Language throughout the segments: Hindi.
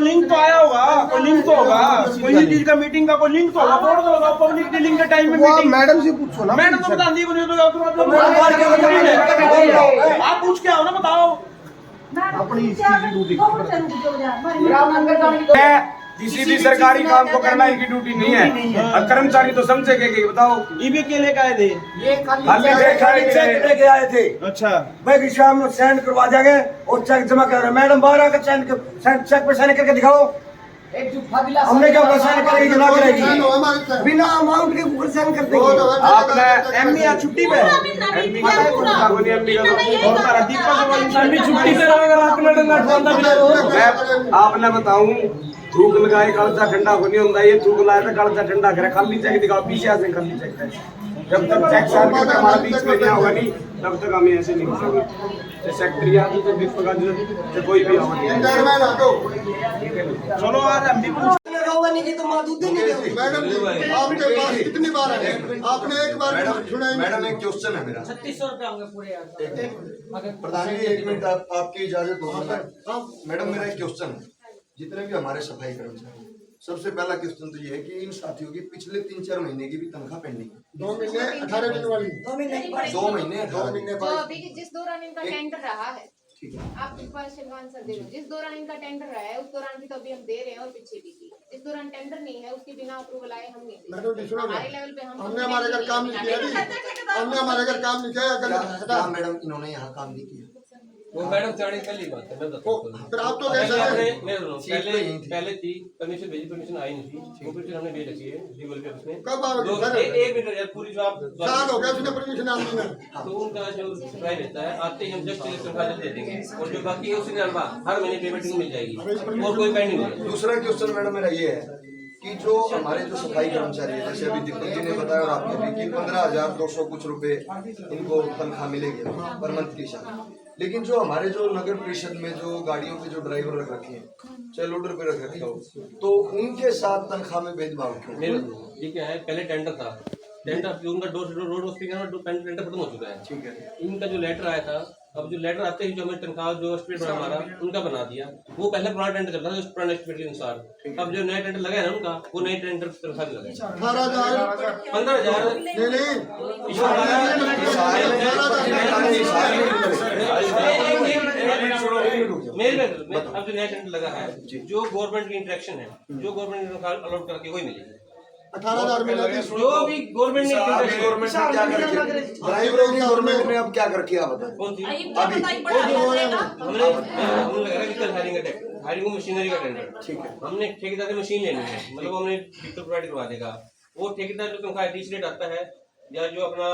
लिंक तो आया होगा, कोई लिंक तो होगा, कोई चीज का मीटिंग का कोई लिंक तो होगा। बोर्ड तो होगा पब्लिक डीलिंग के टाइम में मीटिंग। मैडम से पूछो ना। मैडम तो बता दी को नहीं तो आप पूछ के आओ ना, बताओ अपनी किसी भी सरकारी काम को करना इनकी ड्यूटी नहीं है। और कर्मचारी तो समझेंगे कि बताओ ईबी के लेके आए थे, ये चेक लेके आए थे। अच्छा भाई शाम में साइन करवा देंगे और चेक जमा कर रहे हैं। मैडम बाहर आकर चेक पे साइन करके दिखाओ। हमने क्या साइन करेगी जमा करेगी बिना अमाउंट के ऊपर साइन कर देंगे। आपने एमबी आज छुट्टी पे एमपी का छुट्टी पे आपने बताऊं थूक लगाए कालचा ठंडा को नहीं होता। ये थूक लाए तो कालचा ठंडा करे। खाली चेक दिखाओ, पीछे से खाली चेक है। जब तक चेक साइन करके हमारा बीच में नहीं होगा नहीं तब तक हमें ऐसे नहीं होगा। सेक्रेटरी आदि तो बिग पका जो कोई भी आओ चलो आज एमबी नहीं की तो मादूद नहीं देंगे। मैडम आपके पास कितनी बार है? आपने एक बार सुना? मैडम एक क्वेश्चन है मेरा। 3600 रुपए होंगे पूरे। प्रधान जी एक मिनट आपकी इजाजत हो। मैडम मेरा एक क्वेश्चन है। जितने भी हमारे सफाई कर्मचारी, सबसे पहला क्वेश्चन तो ये है कि इन साथियों की पिछले 3-4 महीने की भी तनख्वाह पेंडिंग है। 2 महीने 18 दिन वाली 2 महीने 2 महीने बाद जिस दौरान इनका टेंडर रहा है, ठीक है। आप इस बार शिलवान सर दे दो। जिस दौरान इनका टेंडर रहा है उस दौरान भी तो अभी हम दे रहे हैं और पीछे भी की। जिस दौरान टेंडर नहीं है उसकी बिना अप्रूवल आए हम नहीं दे। मैडम जी सुनो, हमारे लेवल पे हमने हमारे घर काम नहीं किया। हमने हमारे घर काम नहीं किया। क्या मैडम इन्होंने यहाँ काम नहीं किया? वो मैडम चाड़ी पहली बात है, मैं बताता हूँ। फिर आप तो पहले कैसे आपने हैं? मेरे सुनो, पहले थी परमिशन भेजी, परमिशन आई नहीं थी। वो परमिशन हमने भेज रखी है डीएल पे उसने। कब आओगे सर? एक मिनट यार, पूरी जो आप साल हो गया उसने परमिशन आनी है। तो उनका जो सप्लाई रहता है आते ही हम जस्ट तनख्वाह दे देंगे और जो बाकी है उसी दिन हर महीने पेमेंट मिल जाएगी और कोई पेंडिंग नहीं है। दूसरा क्वेश्चन मैडम मेरा ये है कि जो हमारे जो सफाई कर्मचारी है, जैसे अभी दीपक जी ने बताया और आपने भी कि 15,200 कुछ रुपए इनको तनख्वाह मिलेगी पर मंथ के हिसाब। लेकिन जो हमारे जो नगर परिषद में जो गाड़ियों के जो ड्राइवर रख रखे हैं, चाहे लोडर पे रख रखे हो, तो उनके साथ तनख्वाह में भेदभाव क्यों? ये क्या है, पहले टेंडर था। टेंडर उनका door to door road tender खत्म हो चुका है। ठीक है। इनका जो लेटर आया था, अब जो लेटर आते ही जो हमें तनख्वाह जो एस्टिमेट बना हमारा उनका बना दिया। वो पहले पुराना टेंडर चलता था पुराने एस्टिमेट के अनुसार। अब जो नया टेंडर लगा है ना उनका, वो नए टेंडर तनख्वाह भी लगा 18,000 15,000 मेरे अब जो नया टेंडर लगा है, जो गवर्नमेंट की इंटरेक्शन है, जो गवर्नमेंट अलॉट करके वही मिलेगी। 18,000 मिला थी। जो भी गवर्नमेंट ने गवर्नमेंट ने क्या करके ड्राइवरों की गवर्नमेंट ने अब क्या करके आप बताएं? कौन सी अभी हमने लगा कि हायरिंग मशीनरी का टेंडर। ठीक है। हमने ठेकेदार से मशीन लेनी है, मतलब हमने डिजिटल प्रोवाइड करवा देगा। वो ठेकेदार जो तनख्वाह 30 रेट आता है या जो अपना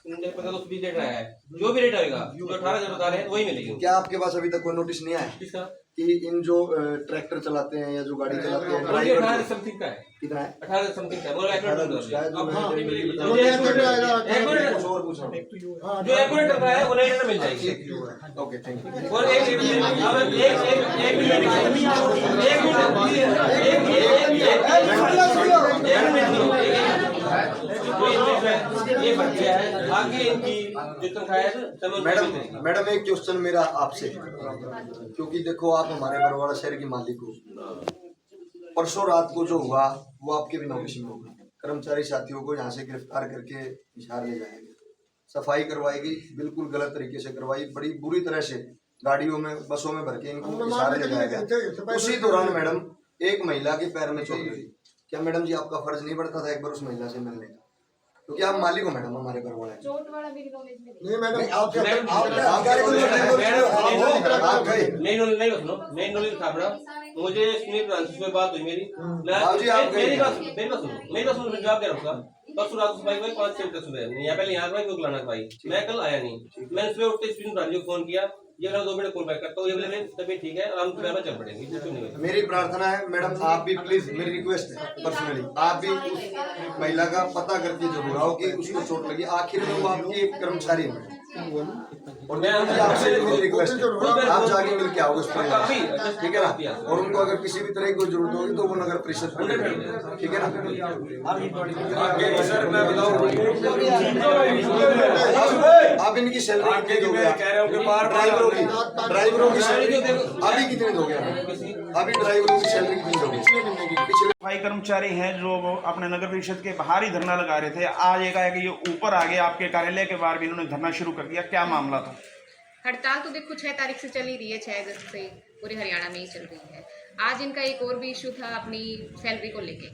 15-20 रेट रहा है, जो भी रेट आएगा, जो 18,000 बता रहे हैं वही मिलेगी। क्या आपके पास अभी तक कोई नोटिस नहीं आया किसका कि इन जो ट्रैक्टर चलाते हैं या जो गाड़ी चलाते हैं 18 समथिंग का है, कितना है? 18 समथिंग का है। बोला शायद जो हाँ, एक्यूरेट रहा है वो नई रेट मिल जाएगी। Okay thank you. और ये बच्चे हैं आगे इनकी जो तनख्वाह है। मैडम एक क्वेश्चन मेरा आपसे, क्योंकि देखो आप हमारे बरवाड़ा शहर की मालिक हो। परसों रात को जो हुआ वो आपके भी नोटिस में होगा। कर्मचारी साथियों को यहाँ से गिरफ्तार करके हिसार ले जाएंगे, सफाई करवाएगी, बिल्कुल गलत तरीके से करवाई, बड़ी बुरी तरह से गाड़ियों में बसों में भर के इनको हिसार ले जाएगा। उसी दौरान मैडम एक महिला के पैर में चोट लगी। क्या मैडम जी आपका फर्ज नहीं पड़ता था एक बार उस महिला से मिलने का? क्योंकि आप मालिक हो मैडम हमारे बरवाड़ा। चोट वाला मेरी नॉलेज में नहीं मैडम नहीं था बड़ा। मुझे सुनील फ्रांसिस में बात हुई मेरी बात सुनो, जवाब दे रहा हूँ। परसों रात को भाई 5 बजे सुबह नहीं यहाँ पहले यहाँ भाई वो बुलाना भाई मैं कल आया नहीं मैंने सुबह उठते स्क्रीन पर को फोन किया ये वाला 2 मिनट कॉल बैक करता हूँ ये बोले तबीयत ठीक है और हम सुबह में चल पड़ेंगे कुछ नहीं होगा मेरी प्रार्थना है मैडम, आप भी प्लीज, मेरी रिक्वेस्ट है पर्सनली, आप भी उस महिला का पता करके जरूर आओ कि उसको चोट लगी, आखिर में वो आपकी कर्मचारी है और मैं आपसे रिक्वेस्ट है आप जाके मिल के आओ उस परिवार से, ठीक है ना। और उनको अगर किसी भी तरह की कोई जरूरत होगी तो वो नगर परिषद को देंगे, ठीक है ना। आगे सर मैं बताऊं आप इनकी सैलरी कितनी दोगे? मैं कह रहा हूं कि बार ड्राइवरों की सैलरी अभी कितनी दोगे? अभी ड्राइवरों की सैलरी कितनी दोगे? पिछले सफाई कर्मचारी हैं जो अपने नगर परिषद के बाहर ही धरना लगा रहे थे, आज एक आया कि ये ऊपर आ गए आपके कार्यालय के बाहर भी इन्होंने धरना शुरू कर दिया, क्या मामला था? हड़ताल तो देखो 6 तारीख से चल ही रही है, 6 अगस्त से पूरे हरियाणा में ही चल रही है। आज इनका एक और भी इशू था अपनी सैलरी को लेके,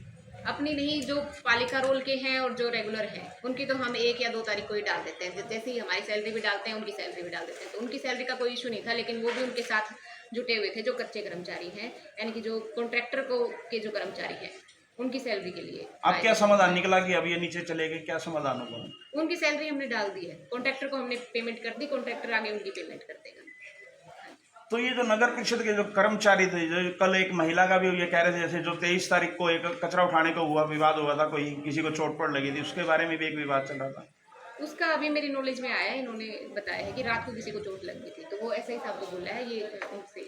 अपनी नहीं जो पालिका रोल के हैं और जो रेगुलर हैं उनकी तो हम 1 या 2 तारीख को ही डाल देते हैं, जैसे ही हमारी सैलरी भी डालते हैं उनकी सैलरी भी डाल देते हैं। तो उनकी सैलरी का कोई इशू नहीं था, लेकिन वो भी उनके साथ जुटे हुए थे जो कच्चे कर्मचारी हैं, यानी कि जो कॉन्ट्रैक्टर को के जो कर्मचारी हैं उनकी सैलरी के लिए। अब क्या समाधान निकला कि अभी ये नीचे चले गए, क्या समाधान होगा? उनकी सैलरी हमने डाल दी है, कॉन्ट्रैक्टर को हमने पेमेंट कर दी, कॉन्ट्रैक्टर आगे उनकी पेमेंट कर देगा। तो ये जो नगर परिषद के जो कर्मचारी थे, जो कल एक महिला का भी ये कह रहे थे जैसे जो 23 तारीख को एक कचरा उठाने का हुआ विवाद हुआ था, कोई किसी को चोट पड़ लगी थी, उसके बारे में भी एक विवाद चल रहा था। उसका अभी मेरी नॉलेज में आया है, इन्होंने बताया है कि रात को किसी को चोट लग गई थी, तो वो ऐसे ही साहब को बोला है ये उनसे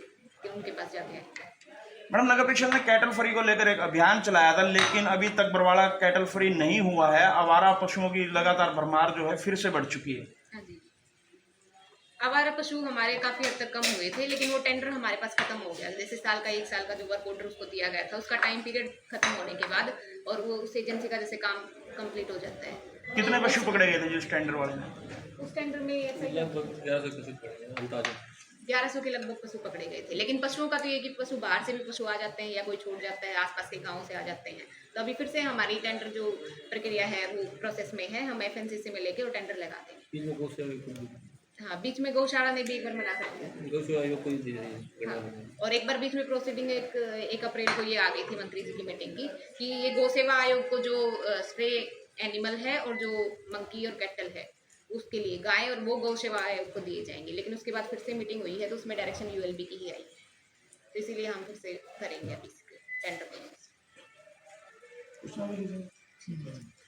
कि उनके पास जाके आए। मैडम, नगर परिषद ने कैटल फ्री को लेकर एक अभियान चलाया था, लेकिन अभी तक बरवाड़ा कैटल फ्री नहीं हुआ है। आवारा पशुओं की लगातार भरमार जो है फिर से बढ़ चुकी है। हाँ जी, आवारा पशु हमारे काफ़ी हद तक कम हुए थे, लेकिन वो टेंडर हमारे पास खत्म हो गया। जैसे 1 साल का जो वर्क ऑर्डर उसको दिया गया था, उसका टाइम पीरियड खत्म होने के बाद और वो उस एजेंसी का जैसे काम कंप्लीट हो जाता है। कितने पशु पकड़े गए थे जिस टेंडर वाले ने? उस टेंडर में ऐसा ही 1100 के लगभग पशु पकड़े गए थे, लेकिन पशुओं का तो ये कि पशु बाहर से भी पशु आ जाते हैं या कोई छूट जाता है, आसपास के गाँव से आ जाते हैं। तो अभी फिर से हमारी टेंडर जो प्रक्रिया है वो प्रोसेस में है, हम FNCC में लेके और टेंडर लगाते हैं। हाँ, बीच में गौशाला ने भी एक बार मना कर दिया। हाँ, और एक बार बीच में प्रोसीडिंग 1 अप्रैल को ये आ गई थी मंत्री जी की मीटिंग की कि ये गौ सेवा आयोग को जो स्प्रे एनिमल है और जो मंकी और कैटल है उसके लिए गाय और वो गौ सेवा आयोग को दिए जाएंगे। लेकिन उसके बाद फिर से मीटिंग हुई है तो उसमें डायरेक्शन ULB की ही आई, तो इसीलिए हम फिर से करेंगे अभी टेंडर।